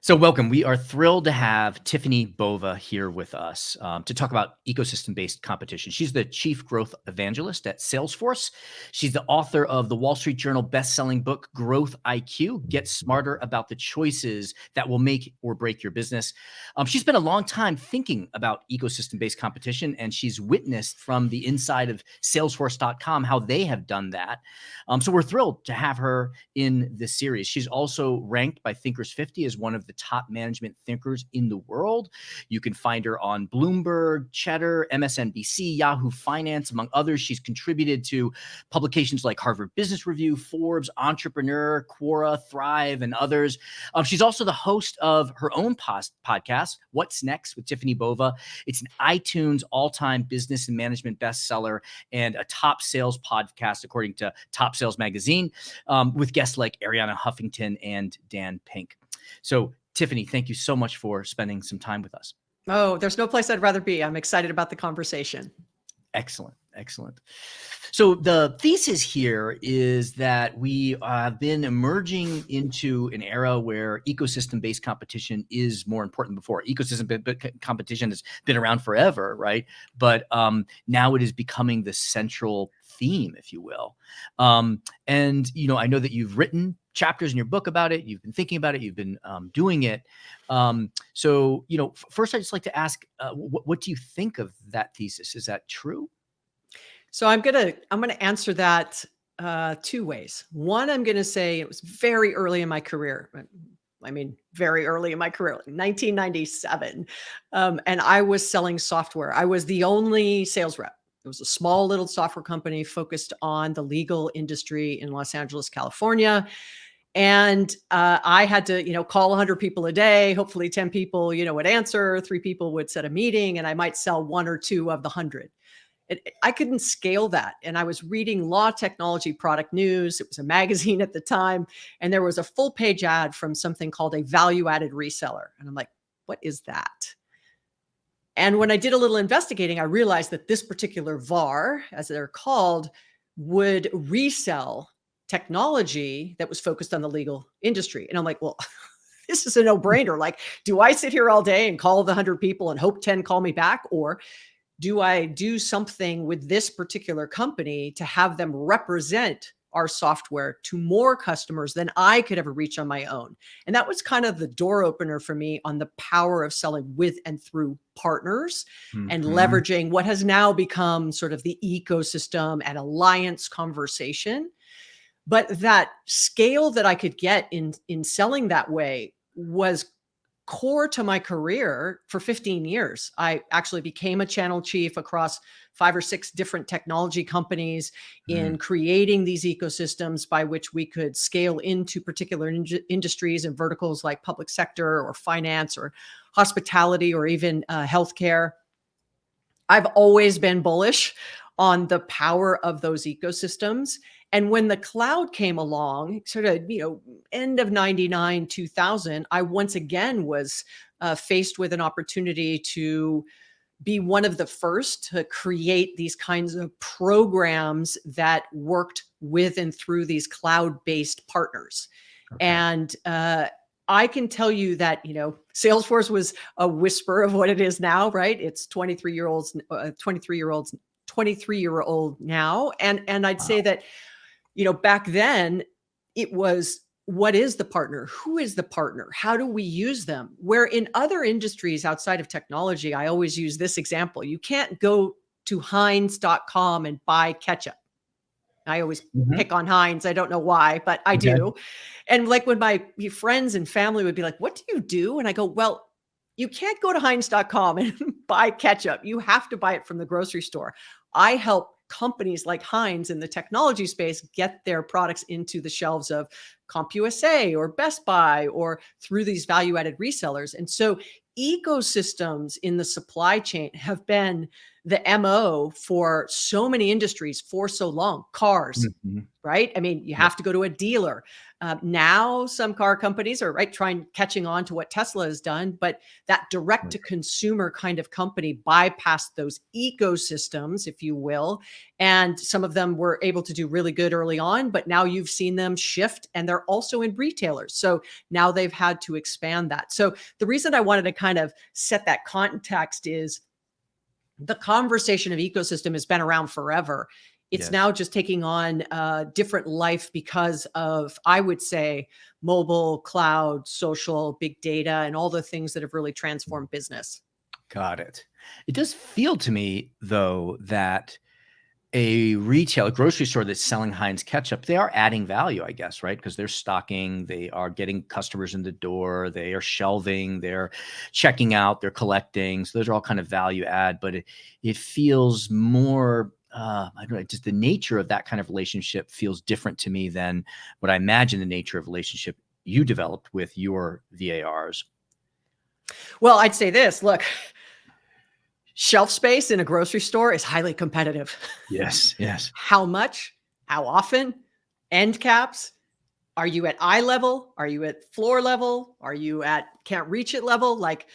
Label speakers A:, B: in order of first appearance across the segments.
A: So welcome. We are thrilled to have Tiffani Bova here with us to talk about ecosystem-based competition. She's the Chief Growth Evangelist at Salesforce. She's the author of the Wall Street Journal best-selling book, Growth IQ, Get Smarter About the Choices That Will Make or Break Your Business. She's spent a long time thinking about ecosystem-based competition, and she's witnessed from the inside of Salesforce.com how they have done that. So we're thrilled to have her in this series. She's also ranked by Thinkers 50 as one of the top management thinkers in the world. You can find her on Bloomberg, Cheddar, MSNBC, Yahoo Finance, among others. She's contributed to publications like Harvard Business Review, Forbes, Entrepreneur, Quora, Thrive, and others. She's also the host of her own podcast, What's Next with Tiffani Bova. It's an iTunes all-time business and management bestseller and a top sales podcast, according to Top Sales Magazine, with guests like Arianna Huffington and Dan Pink. So Tiffani, thank you so much for spending some time with us.
B: Oh, there's no place I'd rather be. I'm excited about the conversation.
A: Excellent. Excellent. So the thesis here is that we have been emerging into an era where ecosystem-based competition is more important than before. Ecosystem competition has been around forever, right? But now it is becoming the central theme, if you will. And, you know, I know that you've written chapters in your book about it. You've been thinking about it. You've been doing it. So, you know, first, I'd just like to ask, what do you think of that thesis? Is that true?
B: So I'm gonna answer that two ways. One, I'm gonna say it was very early in my career. I mean, very early in my career, 1997, and I was selling software. I was the only sales rep. It was a small little software company focused on the legal industry in Los Angeles, California. And I had to, call 100 people a day. Hopefully 10 people, would answer, 3 people would set a meeting, and I might sell 1 or 2 of the 100. I couldn't scale that. And I was reading Law Technology Product News. It was a magazine at the time. And there was a full page ad from something called a value-added reseller. And I'm like, what is that? And when I did a little investigating, I realized that this particular VAR, as they're called, would resell technology that was focused on the legal industry. And I'm like, well, this is a no-brainer. Like, do I sit here all day and call the 100 people and hope 10 call me back? Or do I do something with this particular company to have them represent our software to more customers than I could ever reach on my own? And that was kind of the door opener for me on the power of selling with and through partners and leveraging what has now become sort of the ecosystem and alliance conversation. But that scale that I could get in selling that way was core to my career for 15 years. I actually became a channel chief across 5 or 6 different technology companies in creating these ecosystems by which we could scale into particular industries and verticals like public sector or finance or hospitality or even healthcare. I've always been bullish on the power of those ecosystems. And when the cloud came along, sort of, end of 99, 2000, I once again was faced with an opportunity to be one of the first to create these kinds of programs that worked with and through these cloud-based partners. Okay. And I can tell you that, Salesforce was a whisper of what it is now, right? It's 23-year-old now. And I'd say that, back then it was, what is the partner? Who is the partner? How do we use them? Where in other industries outside of technology, I always use this example. You can't go to Heinz.com and buy ketchup. I always pick on Heinz. I don't know why, but I do. And like when my friends and family would be like, what do you do? And I go, well, you can't go to Heinz.com and buy ketchup. You have to buy it from the grocery store. I help companies like Heinz in the technology space get their products into the shelves of CompUSA or Best Buy or through these value-added resellers. And so ecosystems in the supply chain have been the MO for so many industries for so long. Cars,
A: Mhm.
B: right? I mean, you
A: Yep.
B: have to go to a dealer. Now, some car companies are catching on to what Tesla has done, but that direct
A: Right.
B: to consumer kind of company bypassed those ecosystems, if you will. And some of them were able to do really good early on, but now you've seen them shift and they're also in retailers. So now they've had to expand that. So the reason I wanted to kind of set that context is the conversation of ecosystem has been around forever. It's
A: Yes.
B: now just taking on different life because of, I would say, mobile, cloud, social, big data, and all the things that have really transformed business.
A: Got it. It does feel to me, though, that a grocery store that's selling Heinz ketchup, they are adding value, I guess, right? Because they're stocking, they are getting customers in the door, they are shelving, they're checking out, they're collecting. So those are all kind of value add, but it feels more, I don't know, just the nature of that kind of relationship feels different to me than what I imagine the nature of relationship you developed with your VARs.
B: Well, I'd say this, look, shelf space in a grocery store is highly competitive.
A: Yes, yes.
B: How much? How often? End caps? Are you at eye level? Are you at floor level? Are you at can't reach it level? Like,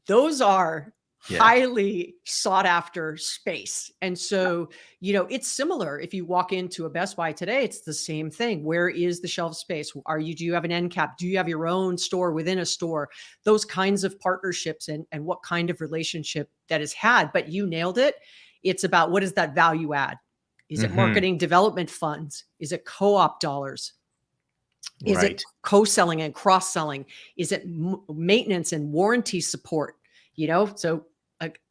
B: those are
A: Yeah.
B: highly sought after space. And so, it's similar. If you walk into a Best Buy today, it's the same thing. Where is the shelf space? Do you have an end cap? Do you have your own store within a store? Those kinds of partnerships and what kind of relationship that is had. But you nailed it. It's about, what is that value add? Is it
A: Hmm.
B: marketing development funds? Is it co-op dollars? Is it
A: Right.
B: co-selling and cross-selling? Is it maintenance and warranty support? So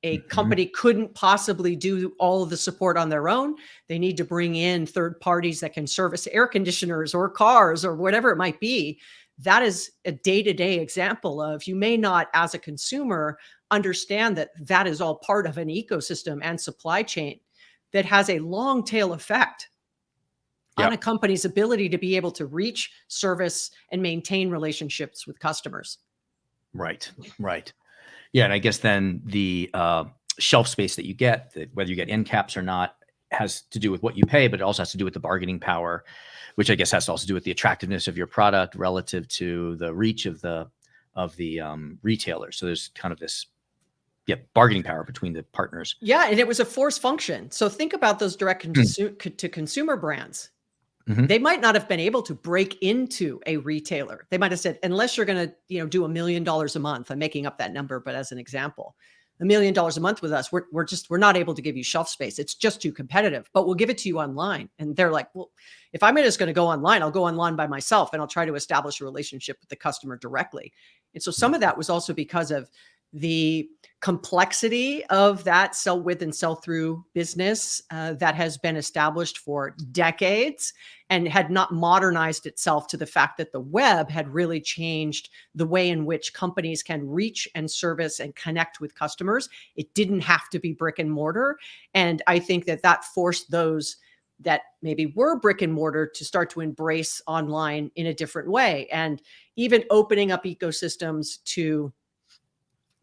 B: a
A: Hmm.
B: company couldn't possibly do all of the support on their own. They need to bring in third parties that can service air conditioners or cars or whatever it might be. That is a day-to-day example of, you may not, as a consumer, understand that that is all part of an ecosystem and supply chain that has a long tail effect on a
A: Yep.
B: company's ability to be able to reach, service, and maintain relationships with customers.
A: Right. Right. Yeah, and I guess then the shelf space that you get, that whether you get end caps or not, has to do with what you pay, but it also has to do with the bargaining power, which I guess has to also do with the attractiveness of your product relative to the reach of the retailer. So there's kind of this, yeah, bargaining power between the partners.
B: Yeah, and it was a force function. So think about those direct to consumer brands.
A: Hmm.
B: They might not have been able to break into a retailer. They might have said, unless you're going to, do $1 million a month. I'm making up that number, but as an example, $1 million a month with us, we're not able to give you shelf space. It's just too competitive, but we'll give it to you online. And they're like, well, if I'm just going to go online, I'll go online by myself and I'll try to establish a relationship with the customer directly. And so some of that was also because of the complexity of that sell with and sell through business that has been established for decades and had not modernized itself to the fact that the web had really changed the way in which companies can reach and service and connect with customers. It didn't have to be brick and mortar. And I think that forced those that maybe were brick and mortar to start to embrace online in a different way. And even opening up ecosystems to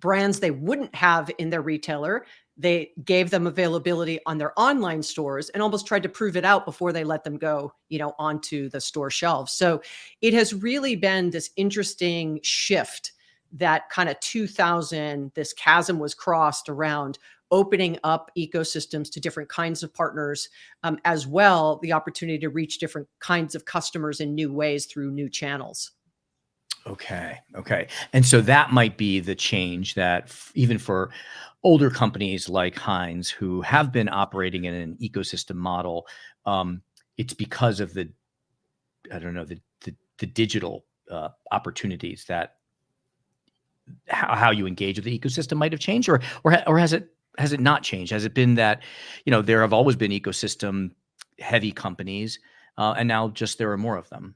B: brands they wouldn't have in their retailer. They gave them availability on their online stores and almost tried to prove it out before they let them go, onto the store shelves. So it has really been this interesting shift that kind of 2000, this chasm was crossed around opening up ecosystems to different kinds of partners, as well, the opportunity to reach different kinds of customers in new ways through new channels.
A: Okay. Okay. And so that might be the change that even for older companies like Heinz, who have been operating in an ecosystem model, it's because of I don't know, the digital opportunities that how you engage with the ecosystem might have changed, or has it not changed? Has it been that, there have always been ecosystem heavy companies, and now just there are more of them?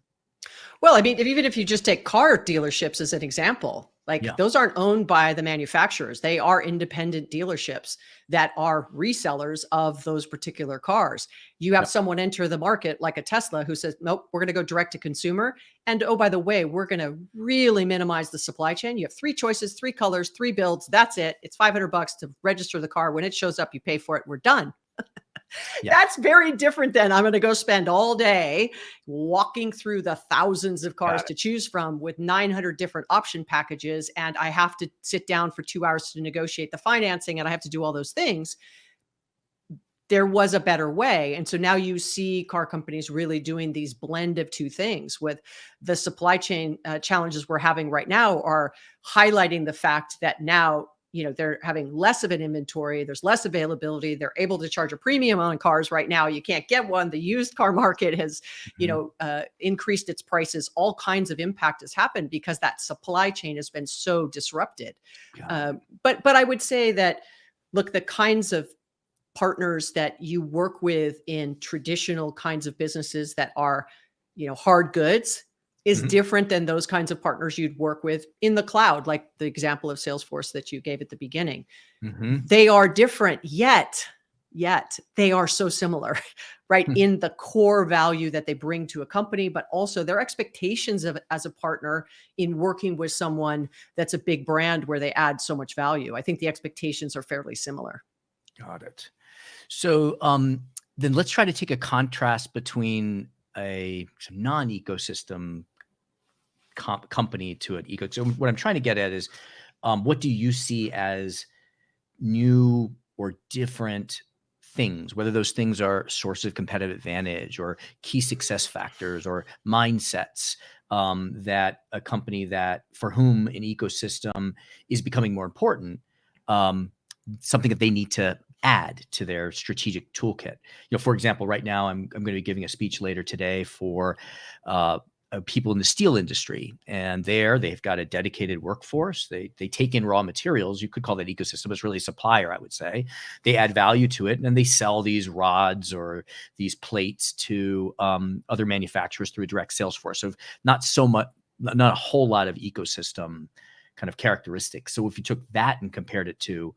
B: Well, I mean, even if you just take car dealerships as an example, like
A: Yeah.
B: those aren't owned by the manufacturers. They are independent dealerships that are resellers of those particular cars. You have
A: Yep.
B: someone enter the market like a Tesla who says, nope, we're going to go direct to consumer. And oh, by the way, we're going to really minimize the supply chain. You have three choices, three colors, three builds. That's it. It's $500 to register the car. When it shows up, you pay for it. We're done.
A: Yeah.
B: That's very different than I'm going to go spend all day walking through the thousands of cars
A: Got
B: to
A: it.
B: choose from with 900 different option packages. And I have to sit down for 2 hours to negotiate the financing and I have to do all those things. There was a better way. And so now you see car companies really doing these blend of two things with the supply chain challenges we're having right now are highlighting the fact that now, they're having less of an inventory. There's less availability. They're able to charge a premium on cars right now. You can't get one. The used car market has,
A: Mhm.
B: increased its prices. All kinds of impact has happened because that supply chain has been so disrupted.
A: Got it.
B: But I would say that, look, the kinds of partners that you work with in traditional kinds of businesses that are, hard goods is
A: Mhm.
B: different than those kinds of partners you'd work with in the cloud, like the example of Salesforce that you gave at the beginning.
A: Mhm.
B: They are different, yet they are so similar, right?
A: Hmm.
B: In the core value that they bring to a company, but also their expectations of as a partner in working with someone that's a big brand where they add so much value. I think the expectations are fairly similar.
A: Got it. So then let's try to take a contrast between a non-ecosystem company to an eco. So what I'm trying to get at is, what do you see as new or different things, whether those things are sources of competitive advantage or key success factors or mindsets, that a company that for whom an ecosystem is becoming more important, um, something that they need to add to their strategic toolkit. For example, right now I'm going to be giving a speech later today for uh, people in the steel industry, and they've got a dedicated workforce. They take in raw materials. You could call that ecosystem. It's really a supplier, I would say. They add value to it, and then they sell these rods or these plates to other manufacturers through a direct sales force. So not so much, not a whole lot of ecosystem kind of characteristics. So if you took that and compared it to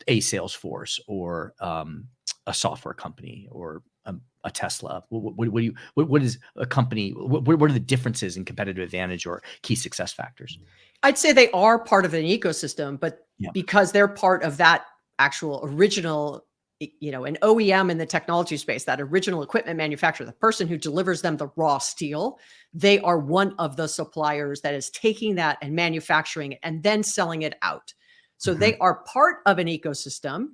A: a Salesforce or a software company or a Tesla, what is a company? What are the differences in competitive advantage or key success factors?
B: I'd say they are part of an ecosystem, but
A: Yeah.
B: because they're part of that actual original, an OEM in the technology space, that original equipment manufacturer, the person who delivers them the raw steel, they are one of the suppliers that is taking that and manufacturing it and then selling it out. So
A: Hmm.
B: they are part of an ecosystem.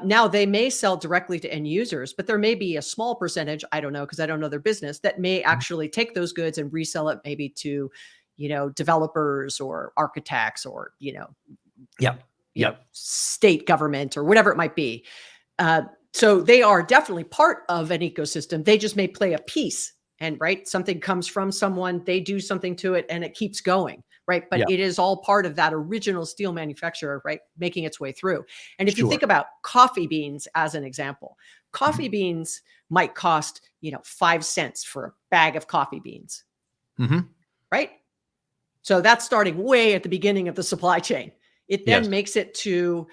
B: Now they may sell directly to end users, but there may be a small percentage, I don't know, because I don't know their business, that may actually take those goods and resell it maybe to, developers or architects or,
A: Yep. Yep.
B: state government or whatever it might be. So they are definitely part of an ecosystem. They just may play a piece and right, something comes from someone, they do something to it and it keeps going. Right. But
A: Yeah.
B: it is all part of that original steel manufacturer, right? Making its way through. And if you
A: Sure.
B: think about coffee beans as an example, coffee
A: Mhm.
B: beans might cost, 5 cents for a bag of coffee beans.
A: Mhm.
B: Right. So that's starting way at the beginning of the supply chain. It
A: Yes.
B: then makes it to,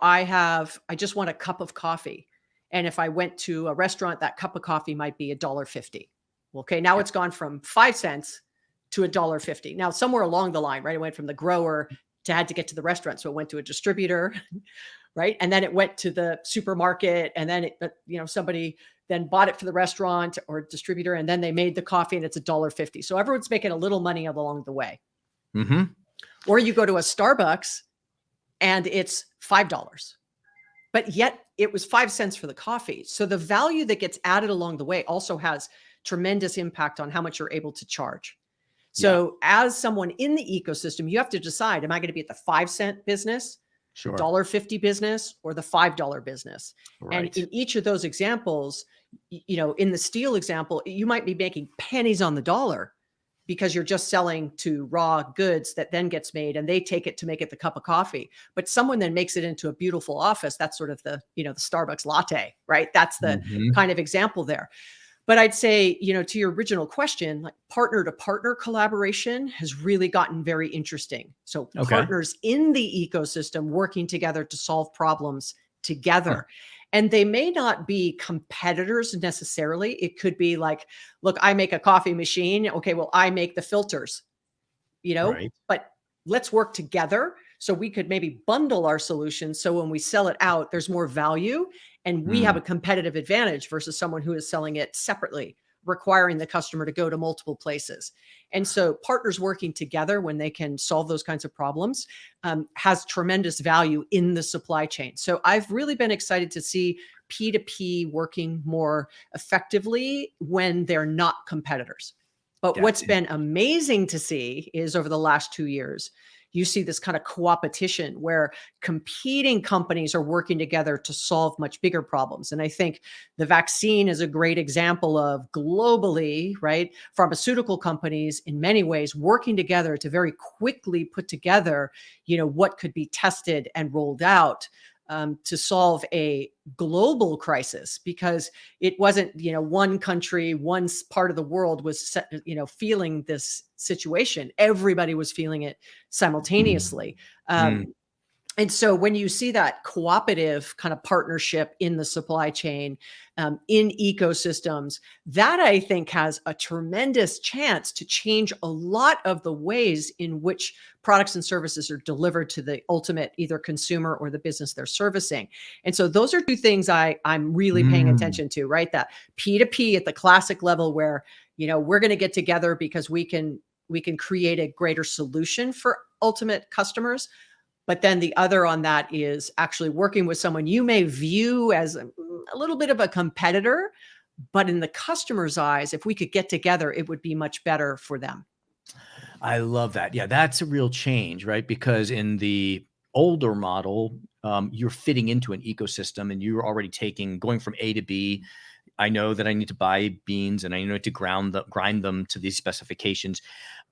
B: I just want a cup of coffee. And if I went to a restaurant, that cup of coffee might be $1.50. Okay, now
A: Yeah.
B: it's gone from 5 cents to $1.50. Now, somewhere along the line, right? It went from the grower to had to get to the restaurant. So it went to a distributor, right? And then it went to the supermarket. And then somebody then bought it for the restaurant or distributor, and then they made the coffee and it's $1.50. So everyone's making a little money along the way.
A: Mhm.
B: Or you go to a Starbucks and it's $5, but yet it was 5 cents for the coffee. So the value that gets added along the way also has tremendous impact on how much you're able to charge.
A: Yeah.
B: So as someone in the ecosystem, you have to decide, am I going to be at the 5 cent business, the
A: Sure.
B: $1.50 business, or the $5 business? And
A: Right.
B: in each of those examples, in the steel example, you might be making pennies on the dollar because you're just selling to raw goods that then gets made and they take it to make it the cup of coffee. But someone then makes it into a beautiful office. That's sort of the Starbucks latte, right? That's the
A: Mhm.
B: kind of example there. But I'd say, to your original question, like partner to partner collaboration has really gotten very interesting. So
A: Okay.
B: partners in the ecosystem working together to solve problems
A: Huh.
B: together. And they may not be competitors necessarily. It could be like, look, I make a coffee machine. Okay, well, I make the filters,
A: Right.
B: but let's work together so we could maybe bundle our solutions. So when we sell it out, there's more value and we have
A: Mm.
B: a competitive advantage versus someone who is selling it separately, requiring the customer to go to multiple places. And so partners working together when they can solve those kinds of problems has tremendous value in the supply chain. So I've really been excited to see P2P working more effectively when they're not competitors. But
A: That's
B: what's
A: it.
B: been amazing to see is over the last 2 years, you see this kind of co-opetition where competing companies are working together to solve much bigger problems. And I think the vaccine is a great example of globally, right? Pharmaceutical companies in many ways working together to very quickly put together, what could be tested and rolled out to solve a global crisis because it wasn't one country, part of the world was feeling this situation. Everybody was feeling it simultaneously.
A: Mm.
B: And so when you see that cooperative kind of partnership in the supply chain, in ecosystems, that I think has a tremendous chance to change a lot of the ways in which products and services are delivered to the ultimate either consumer or the business they're servicing. And so those are two things I'm really paying
A: Mm.
B: attention to, right? That P2P at the classic level where, we're going to get together because we can create a greater solution for ultimate customers. But then the other on that is actually working with someone you may view as a little bit of a competitor, but in the customer's eyes, if we could get together, it would be much better for them.
A: I love that. Yeah, that's a real change, right? Because in the older model, you're fitting into an ecosystem and you're already going from A to B. I know that I need to buy beans and I need to grind them to these specifications.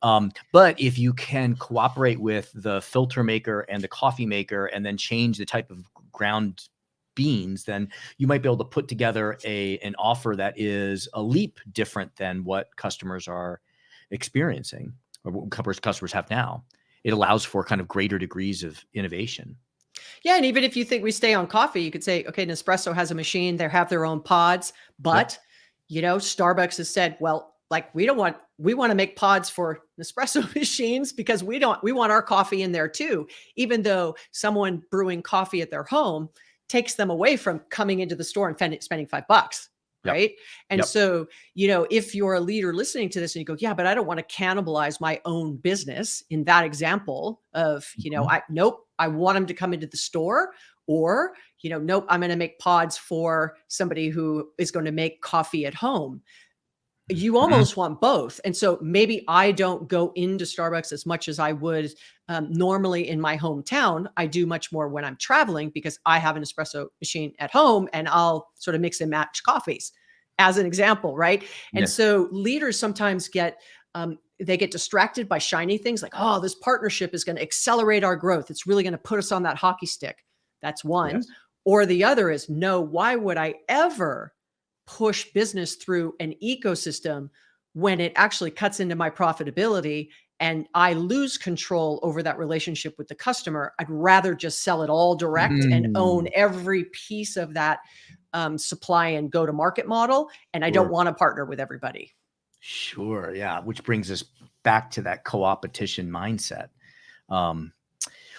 A: But if you can cooperate with the filter maker and the coffee maker and then change the type of ground beans, then you might be able to put together an offer that is a leap different than what customers are experiencing or what customers have now. It allows for kind of greater degrees of innovation.
B: Yeah, and even if you think we stay on coffee, you could say, okay, Nespresso has a machine, they have their own pods,
A: Yep.
B: but Starbucks has said, well, like we want to make pods for Nespresso machines because we want our coffee in there too, even though someone brewing coffee at their home takes them away from coming into the store and spending $5.
A: Yep.
B: Right. And
A: Yep.
B: so, if you're a leader listening to this and you go, yeah, but I don't want to cannibalize my own business in that example of,
A: Mhm.
B: nope, I want them to come into the store or, nope, I'm going to make pods for somebody who is going to make coffee at home. You
A: Mhm.
B: almost want both. And so maybe I don't go into Starbucks as much as I would normally in my hometown. I do much more when I'm traveling because I have an espresso machine at home and I'll sort of mix and match coffees as an example. Right. And
A: Yes.
B: so leaders sometimes they get distracted by shiny things like, oh, this partnership is going to accelerate our growth. It's really going to put us on that hockey stick. That's one.
A: Yes.
B: Or the other is, no, why would I ever push business through an ecosystem when it actually cuts into my profitability and I lose control over that relationship with the customer? I'd rather just sell it all direct and own
A: Mm.
B: every piece of that supply and go to market model. And I don't
A: Sure.
B: want to partner with everybody.
A: Sure. Yeah. Which brings us back to that co-opetition mindset. Um,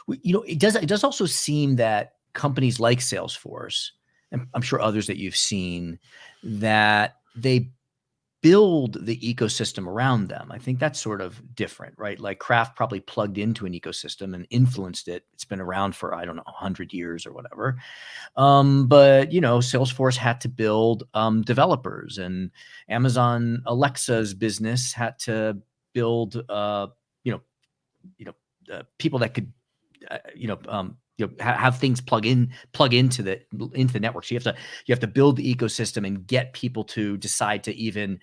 A: it does also seem that companies like Salesforce, and I'm sure others that you've seen, that they build the ecosystem around them. I think that's sort of different, right? Like Kraft probably plugged into an ecosystem and influenced it. It's been around for, I don't know, 100 years or whatever. But Salesforce had to build developers, and Amazon Alexa's business had to build, you know, people that could, have things plug into the network. So you have to build the ecosystem and get people to decide to even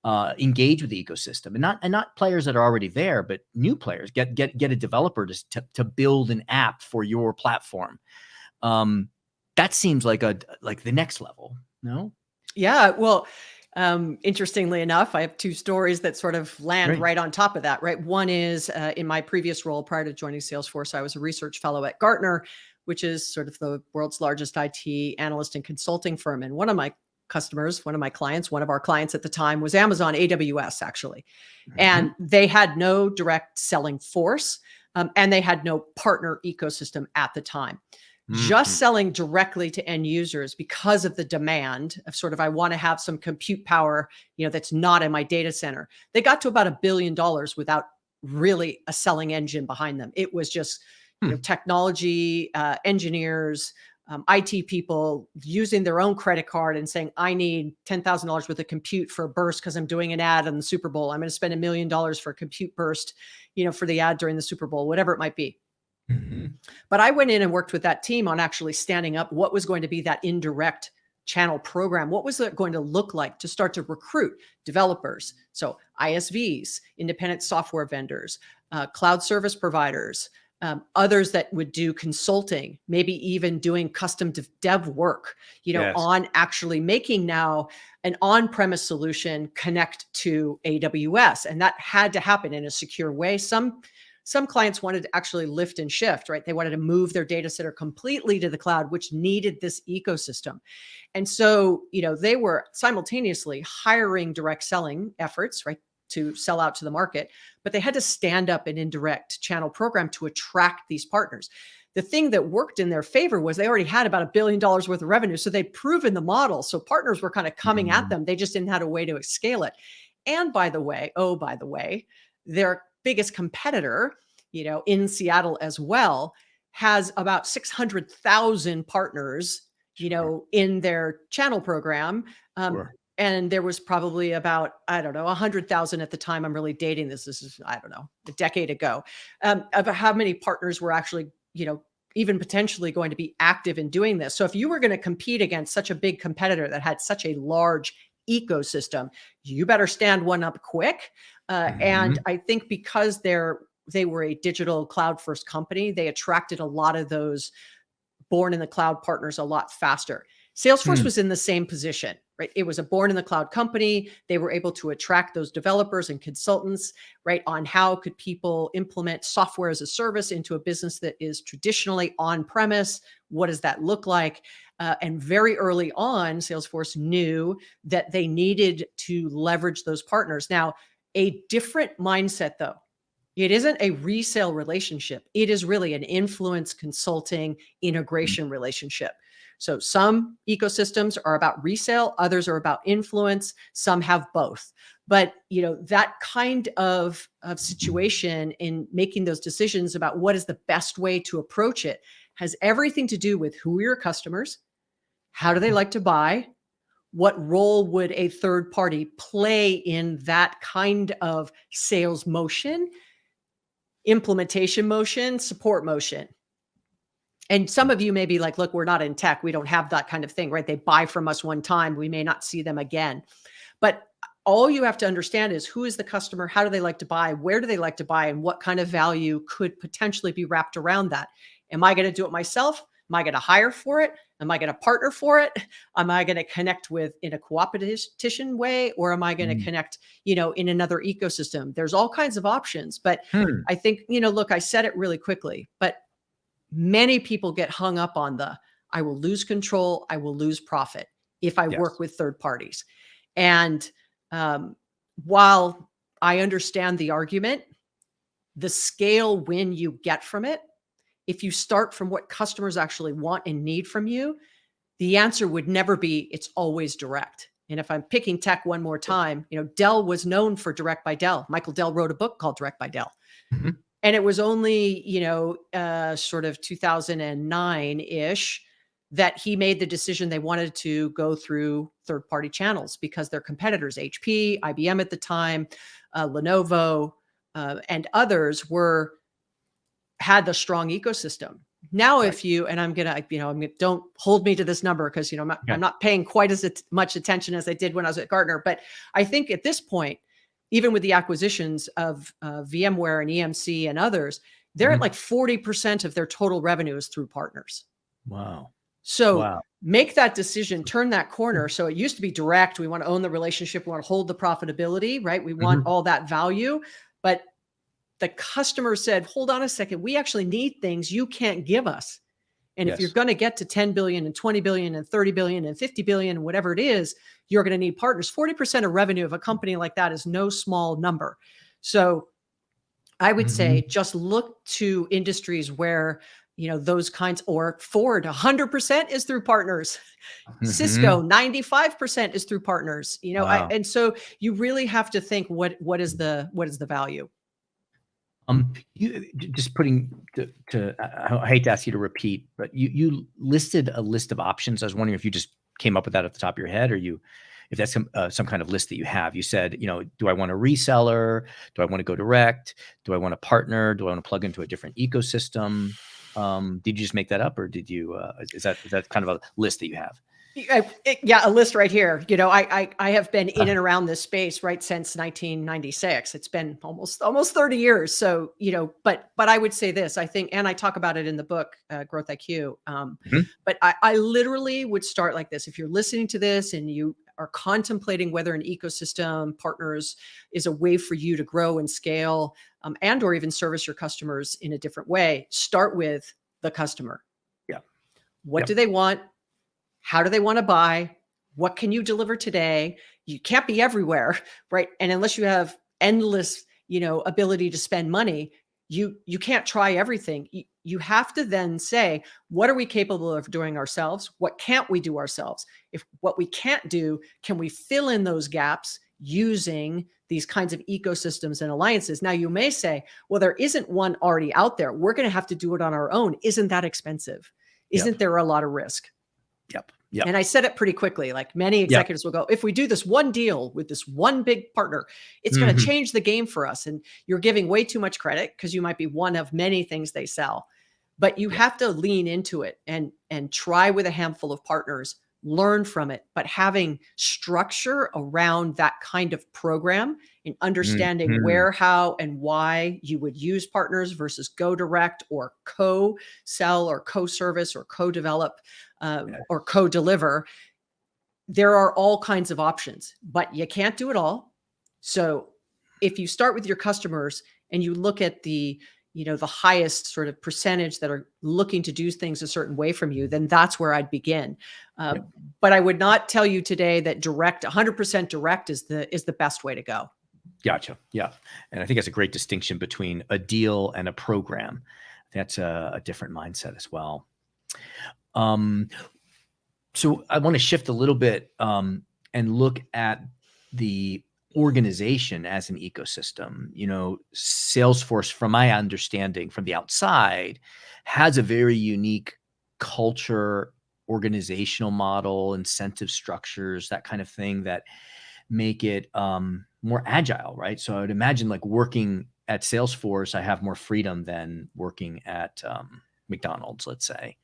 A: engage with the ecosystem, and not players that are already there, but new players. Get a developer to build an app for your platform. Um, that seems like the next level. No?
B: Yeah. Well, Interestingly enough, I have two stories that sort of land
A: Great.
B: right on top of that, right? One is in my previous role prior to joining Salesforce, I was a research fellow at Gartner, which is sort of the world's largest IT analyst and consulting firm. And one of my customers, one of my clients, one of our clients at the time was Amazon AWS, actually. And
A: Mhm.
B: they had no direct selling force, and they had no partner ecosystem at the time. Just
A: Mhm.
B: selling directly to end users because of the demand of sort of, I want to have some compute power, that's not in my data center. They got to about $1 billion without really a selling engine behind them. It was just,
A: Hmm.
B: technology engineers, IT people using their own credit card and saying, I need $10,000 worth of compute for a burst because I'm doing an ad on the Super Bowl. I'm going to spend $1 million for a compute burst, for the ad during the Super Bowl, whatever it might be.
A: Mhm.
B: But I went in and worked with that team on actually standing up what was going to be that indirect channel program. What was it going to look like to start to recruit developers? So ISVs, independent software vendors, cloud service providers, others that would do consulting, maybe even doing custom dev work,
A: Yes.
B: on actually making now an on-premise solution connect to AWS. And that had to happen in a secure way. Some clients wanted to actually lift and shift, right? They wanted to move their data center completely to the cloud, which needed this ecosystem. And so, they were simultaneously hiring direct selling efforts, right, to sell out to the market, but they had to stand up an indirect channel program to attract these partners. The thing that worked in their favor was they already had about $1 billion worth of revenue. So they'd proven the model. So partners were kind of coming at
A: Mhm.
B: them. They just didn't have a way to scale it. And by the way, their biggest competitor, in Seattle as well, has about 600,000 partners,
A: Sure.
B: in their channel program.
A: Sure.
B: And there was probably about, I don't know, 100,000 at the time. I'm really dating this. This is, I don't know, a decade ago, of how many partners were actually, even potentially going to be active in doing this. So if you were going to compete against such a big competitor that had such a large ecosystem, you better stand one up quick. And
A: Mhm.
B: I think because they were a digital cloud first company, they attracted a lot of those born in the cloud partners a lot faster. Salesforce
A: Hmm.
B: was in the same position, right? It was a born in the cloud company. They were able to attract those developers and consultants, right? On how could people implement software as a service into a business that is traditionally on premise? What does that look like? And very early on, Salesforce knew that they needed to leverage those partners. Now, a different mindset, though. It isn't a resale relationship. It is really an influence consulting integration relationship. So some ecosystems are about resale, others are about influence, some have both. But, that kind of situation in making those decisions about what is the best way to approach it has everything to do with who are your customers, how do they like to buy, what role would a third party play in that kind of sales motion, implementation motion, support motion. And some of you may be like, look, we're not in tech. We don't have that kind of thing, right? They buy from us one time. We may not see them again. But all you have to understand is who is the customer? How do they like to buy? Where do they like to buy? And what kind of value could potentially be wrapped around that? Am I going to do it myself? Am I going to hire for it? Am I going to partner for it? Am I going to connect with in a coopetition way? Or am I going to
A: Mm.
B: connect, in another ecosystem? There's all kinds of options. But
A: Hmm.
B: I think, look, I said it really quickly, but many people get hung up on I will lose control, I will lose profit if I work
A: Yes.
B: with third parties. And um, while I understand the argument, the scale win you get from it, if you start from what customers actually want and need from you, the answer would never be it's always direct. And if I'm picking tech one more time, Dell was known for Direct by Dell. Michael Dell wrote a book called Direct by Dell.
A: Mhm.
B: And it was only, sort of 2009-ish that he made the decision they wanted to go through third-party channels because their competitors, HP, IBM at the time, Lenovo, and others had the strong ecosystem. Now,
A: Right.
B: if you and don't hold me to this number because I'm
A: Yeah.
B: not paying quite as much attention as I did when I was at Gartner, but I think at this point, even with the acquisitions of VMware and EMC and others, they're at
A: Mhm.
B: like 40% of their total revenue is through partners.
A: Wow.
B: So
A: Wow.
B: make that decision, turn that corner. So it used to be direct. We want to own the relationship. We want to hold the profitability, right? We want
A: Mhm.
B: all that value. But the customer said, hold on a second. We actually need things you can't give us. And if you're
A: Yes.
B: going to get to 10 billion and 20 billion and 30 billion and 50 billion, whatever it is, you're going to need partners. 40% of revenue of a company like that is no small number. So I would say
A: Mhm.
B: just look to industries where, those kinds, or Ford, 100% is through partners. Cisco,
A: Mhm.
B: 95% is through partners.
A: Wow.
B: And so you really have to think what is the value?
A: Just putting I hate to ask you to repeat, but you listed a list of options. I was wondering if you just came up with that at the top of your head, or if that's some kind of list that you have. You said, do I want a reseller? Do I want to go direct? Do I want a partner? Do I want to plug into a different ecosystem? Did you just make that up, or is that kind of a list that you have?
B: Yeah, a list right here. I have been in
A: Uh,
B: and around this space right since 1996. It's been almost 30 years. So, but I would say this, I think, and I talk about it in the book, Growth IQ.
A: mhm.
B: But I literally would start like this. If you're listening to this and you are contemplating whether an ecosystem partners is a way for you to grow and scale, and or even service your customers in a different way, start with the customer.
A: Yeah.
B: What do
A: Yep.
B: they want? How do they want to buy? What can you deliver today? You can't be everywhere, right? And unless you have endless, ability to spend money, you can't try everything. You have to then say, what are we capable of doing ourselves? What can't we do ourselves? If what we can't do, can we fill in those gaps using these kinds of ecosystems and alliances? Now you may say, well, there isn't one already out there. We're going to have to do it on our own. Isn't that expensive?
A: Yep.
B: Isn't there a lot of risk?
A: Yep. Yep.
B: And I said it pretty quickly. Like many
A: Yep.
B: executives will go, if we do this one deal with this one big partner, it's going to
A: Mhm.
B: change the game for us. And you're giving way too much credit because you might be one of many things they sell. But you
A: Yep.
B: have to lean into it and try with a handful of partners, learn from it, but having structure around that kind of program and understanding
A: Mhm.
B: where, how, and why you would use partners versus go direct or co-sell or co-service or co-develop,
A: Yeah.
B: or co-deliver. There are all kinds of options, but you can't do it all. So if you start with your customers and you look at the highest sort of percentage that are looking to do things a certain way from you, then that's where I'd begin. Uh,
A: Yep.
B: but I would not tell you today that 100% direct is the best way to go.
A: Gotcha. Yeah. And I think that's a great distinction between a deal and a program. That's a different mindset as well. Um, so I want to shift a little bit, and look at the organization as an ecosystem. Salesforce, from my understanding from the outside, has a very unique culture, organizational model, incentive structures, that kind of thing that make it more agile, right? So I would imagine, like, working at Salesforce, I have more freedom than working at McDonald's, let's say.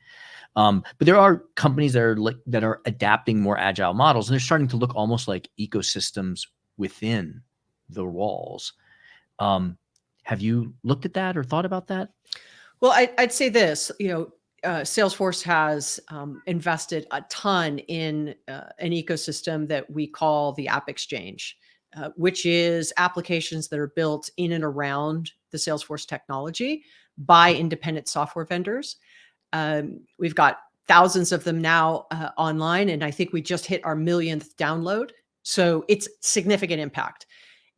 A: But there are companies that are adapting more agile models, and they're starting to look almost like ecosystems within the walls. Um, have you looked at that or thought about that?
B: Well, I'd say this, Salesforce has invested a ton in an ecosystem that we call the App Exchange, which is applications that are built in and around the Salesforce technology by independent software vendors. We've got thousands of them now online, and I think we just hit our millionth download. So it's significant impact.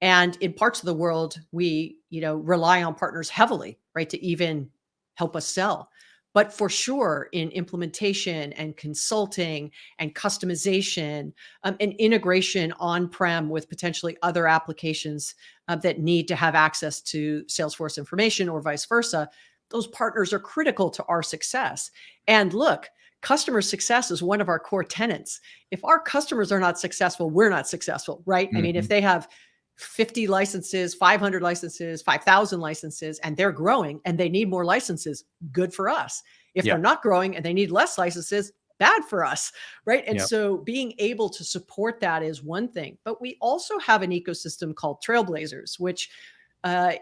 B: And in parts of the world, we, rely on partners heavily, right, to even help us sell. But for sure, in implementation and consulting and customization, and integration on-prem with potentially other applications that need to have access to Salesforce information or vice versa, those partners are critical to our success. And look, customer success is one of our core tenets. If our customers are not successful, we're not successful, right? I mean, if
A: Mhm.
B: they have 50 licenses, 500 licenses, 5,000 licenses, and they're growing and they need more licenses, good for us. If they're
A: Yeah.
B: not growing and they need less licenses, bad for us, right? And
A: Yeah.
B: so being able to support that is one thing. But we also have an ecosystem called Trailblazers, which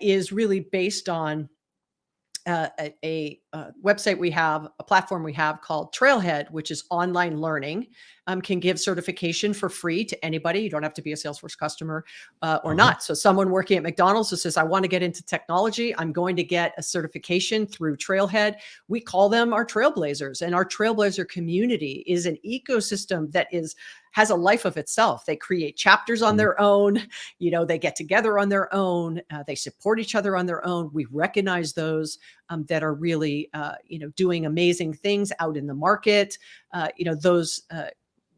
B: is really based on a website we have, a platform we have called Trailhead, which is online learning, can give certification for free to anybody. You don't have to be a Salesforce customer or
A: Uh-huh.
B: not. So someone working at McDonald's who says, I want to get into technology, I'm going to get a certification through Trailhead. We call them our trailblazers, and our trailblazer community is an ecosystem that has a life of itself. They create chapters on
A: Mhm.
B: their own. They get together on their own. They support each other on their own. We recognize those that are really, doing amazing things out in the market. Those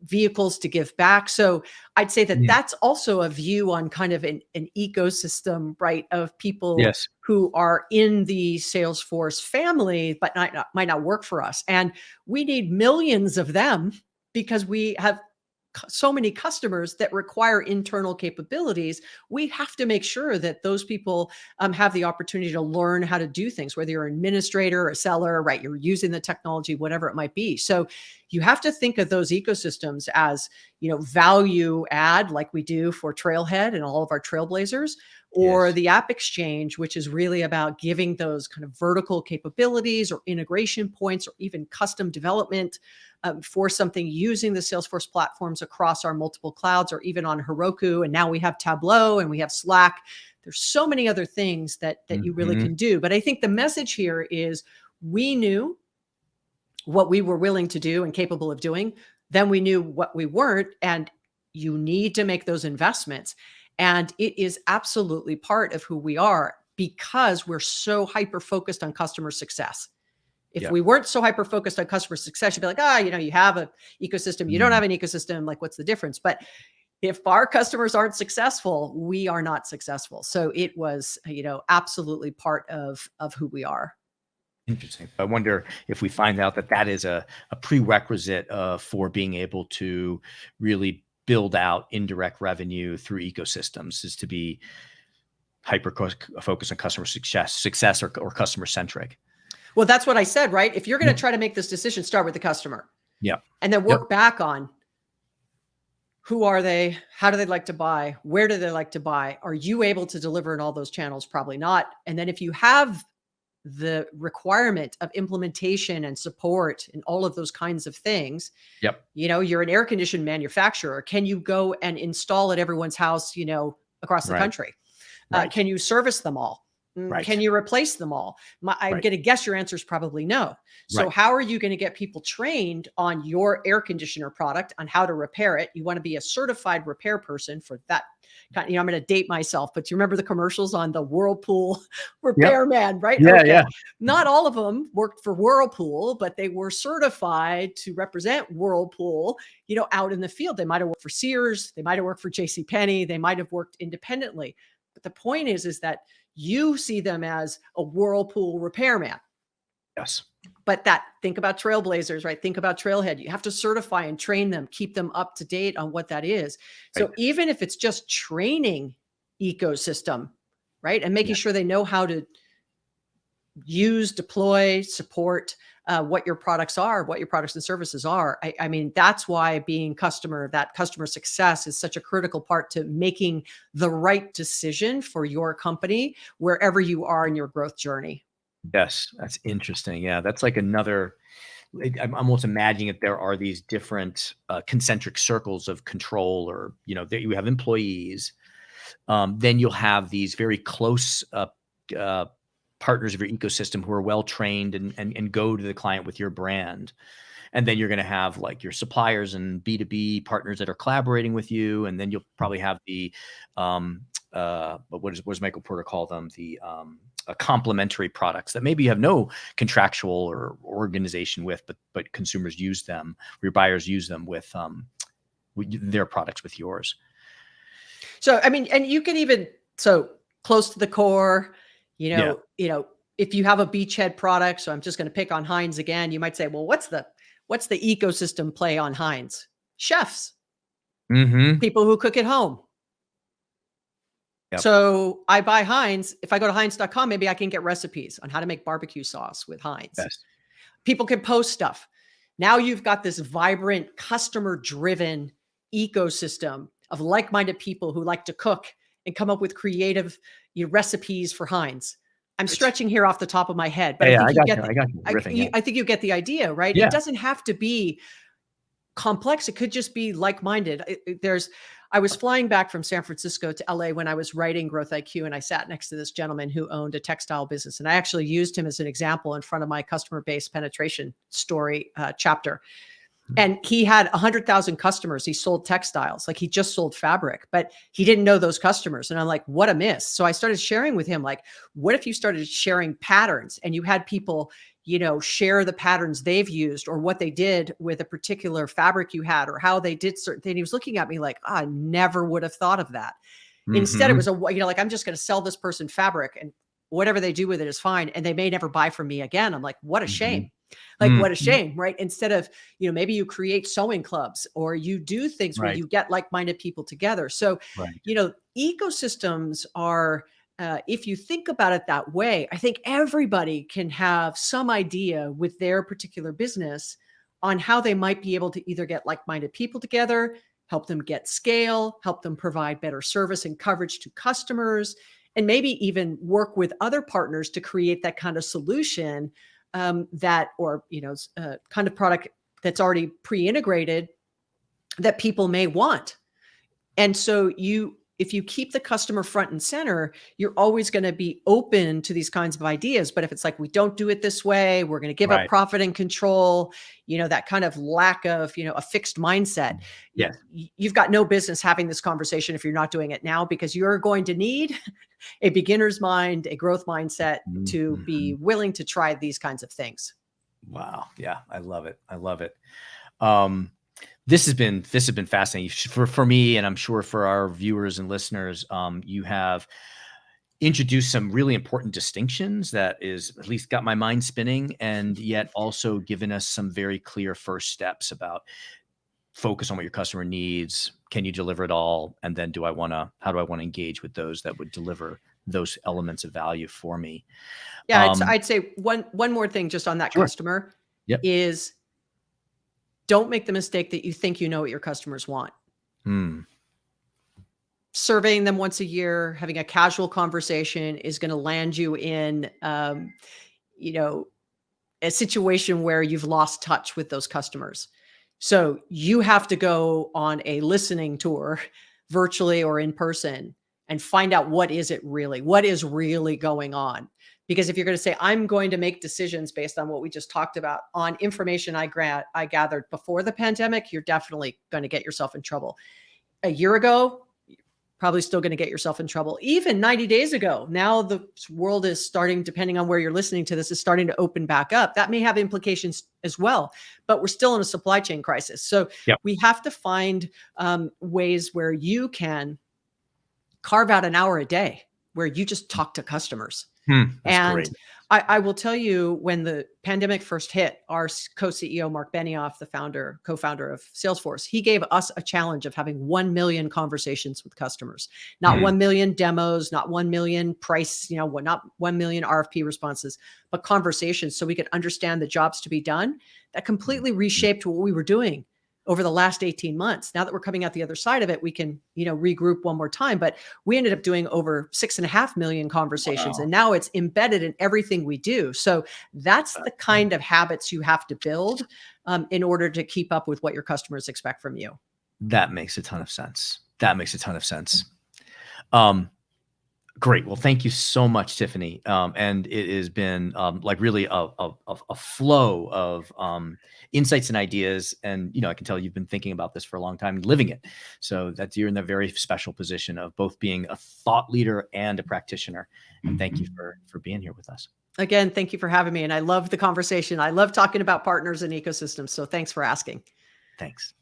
B: vehicles to give back. So I'd say that
A: Yeah.
B: that's also a view on kind of an ecosystem, right, of people
A: Yes.
B: who are in the Salesforce family, but might not work for us. And we need millions of them because we have so many customers that require internal capabilities. We have to make sure that those people have the opportunity to learn how to do things, whether you're an administrator, a seller, right? You're using the technology, whatever it might be. So you have to think of those ecosystems as, value add, like we do for Trailhead and all of our trailblazers, or
A: Yes.
B: the App Exchange, which is really about giving those kind of vertical capabilities or integration points or even custom development for something using the Salesforce platforms across our multiple clouds or even on Heroku. And now we have Tableau and we have Slack. There's so many other things that you really
A: Mhm.
B: can do. But I think the message here is we knew what we were willing to do and capable of doing. Then we knew what we weren't. And you need to make those investments. And it is absolutely part of who we are because we're so hyper focused on customer success. If
A: Yeah.
B: we weren't so hyper focused on customer success, you'd be like, you have an ecosystem, you don't
A: Mm.
B: have an ecosystem. Like, what's the difference? But if our customers aren't successful, we are not successful. So it was, absolutely part of who we are.
A: Interesting. I wonder if we find out that that is a prerequisite for being able to really build out indirect revenue through ecosystems is to be focused on customer success or customer centric.
B: Well, that's what I said, right? If you're going to
A: Yeah.
B: try to make this decision, start with the customer
A: Yeah.
B: and then
A: Yep.
B: work back on who are they? How do they like to buy? Where do they like to buy? Are you able to deliver in all those channels? Probably not. And then if you have the requirement of implementation and support and all of those kinds of things,
A: Yep.
B: you're an air conditioning manufacturer. Can you go and install at everyone's house, across the
A: Right.
B: country?
A: Right.
B: Can you service them all? Can
A: Right.
B: you replace them all? I'm
A: Right.
B: going to guess your answer is probably no. So
A: Right.
B: how are you going to get people trained on your air conditioner product, on how to repair it? You want to be a certified repair person for that. I'm going to date myself, but do you remember the commercials on the Whirlpool
A: Yep.
B: repairman, right?
A: Yeah.
B: Okay.
A: Yeah.
B: Not all of them worked for Whirlpool, but they were certified to represent Whirlpool, out in the field. They might have worked for Sears. They might have worked for J.C. Penney. They might have worked independently. But the point is that you see them as a Whirlpool repairman.
A: Yes.
B: But think about trailblazers, right? Think about Trailhead. You have to certify and train them, keep them up to date on what that is.
A: Right.
B: So even if it's just training ecosystem, right? And making
A: Yeah.
B: sure they know how to use, deploy, support what your products are, what your products and services are. I mean, that's why that customer success is such a critical part to making the right decision for your company, wherever you are in your growth journey.
A: Yes. That's interesting. Yeah. That's like another. I'm almost imagining that there are these different concentric circles of control, or that you have employees. Then you'll have these very close uh, partners of your ecosystem who are well trained and go to the client with your brand. And then you're going to have like your suppliers and B2B partners that are collaborating with you. And then you'll probably have the, what does Michael Porter call them? The complementary products that maybe you have no contractual or organization with, but consumers use them, or your buyers use them with their products with yours.
B: So, I mean, and you can even, so close to the core,
A: Yeah.
B: if you have a beachhead product, so I'm just going to pick on Heinz again, you might say, well, what's the ecosystem play on Heinz? Chefs,
A: Mm-hmm.
B: people who cook at home.
A: Yep.
B: So I buy Heinz. If I go to Heinz.com, maybe I can get recipes on how to make barbecue sauce with Heinz.
A: Yes.
B: People can post stuff. Now you've got this vibrant, customer-driven ecosystem of like-minded people who like to cook and come up with creative recipes for Heinz. I'm stretching here off the top of my head, but
A: Yeah,
B: I
A: yeah,
B: think
A: I
B: you
A: got
B: get
A: you.
B: the
A: I got you. Riffing. Yeah.
B: I think you get the idea, right? It
A: Yeah.
B: doesn't have to be complex. It could just be like-minded. I was flying back from San Francisco to LA when I was writing Growth IQ, and I sat next to this gentleman who owned a textile business. And I actually used him as an example in front of my customer base penetration story chapter. And he had 100,000 customers. He sold textiles, like he just sold fabric, but he didn't know those customers. And I'm like, what a miss. So I started sharing with him, like, what if you started sharing patterns and you had people, share the patterns they've used or what they did with a particular fabric you had or how they did certain things. He was looking at me like, I never would have thought of that. Instead, it
A: Hmm.
B: was like, I'm just going to sell this person fabric and whatever they do with it is fine. And they may never buy from me again. I'm like, what a
A: Hmm.
B: shame. Like, what a shame, right? Instead of, maybe you create sewing clubs or you do things where
A: Right.
B: you get like-minded people together. So,
A: Right.
B: ecosystems are, if you think about it that way, I think everybody can have some idea with their particular business on how they might be able to either get like-minded people together, help them get scale, help them provide better service and coverage to customers, and maybe even work with other partners to create that kind of solution kind of product that's already pre-integrated that people may want. And so if you keep the customer front and center, you're always going to be open to these kinds of ideas. But if it's like, we don't do it this way, we're going to give up
A: Right.
B: profit and control, that kind of lack of, a fixed mindset,
A: Yes.
B: you've got no business having this conversation if you're not doing it now, because you're going to need a beginner's mind, a growth mindset to be
A: Mhm.
B: willing to try these kinds of things.
A: Wow. Yeah. I love it. I love it. Um, this has been fascinating for me, and I'm sure for our viewers and listeners. You have introduced some really important distinctions that is at least got my mind spinning, and yet also given us some very clear first steps about focus on what your customer needs. Can you deliver it all? And then how do I want to engage with those that would deliver those elements of value for me?
B: Yeah,
A: Um,
B: I'd say one more thing just on that
A: sure.
B: customer
A: Yep.
B: is, don't make the mistake that you think you know what your customers want.
A: Hmm.
B: Surveying them once a year, having a casual conversation is going to land you in, you know, a situation where you've lost touch with those customers. So you have to go on a listening tour, virtually or in person, and find out what is really going on. Because if you're going to say, I'm going to make decisions based on what we just talked about on information I gathered before the pandemic, you're definitely going to get yourself in trouble. A year ago, probably still going to get yourself in trouble. Even 90 days ago, now the world is starting, depending on where you're listening to this, is starting to open back up. That may have implications as well, but we're still in a supply chain crisis. So
A: Yep.
B: we have to find ways where you can carve out an hour a day where you just talk to customers.
A: That's great.
B: And I will tell you, when the pandemic first hit, our co-CEO, Mark Benioff, the co-founder of Salesforce, he gave us a challenge of having 1 million conversations with customers, not 1 million demos, not 1 million price, not 1 million RFP responses, but conversations, so we could understand the jobs to be done. That completely reshaped what we were doing over the last 18 months. Now that we're coming out the other side of it, we can, regroup one more time. But we ended up doing over 6.5 million conversations.
A: Wow.
B: And now it's embedded in everything we do. So that's the kind of habits you have to build in order to keep up with what your customers expect from you.
A: That makes a ton of sense. Great. Well, thank you so much, Tiffani. And it has been like really a flow of insights and ideas. And, I can tell you've been thinking about this for a long time and living it. So that you're in a very special position of both being a thought leader and a practitioner. And thank you for being here with us.
B: Again, thank you for having me. And I love the conversation. I love talking about partners and ecosystems. So thanks for asking.
A: Thanks.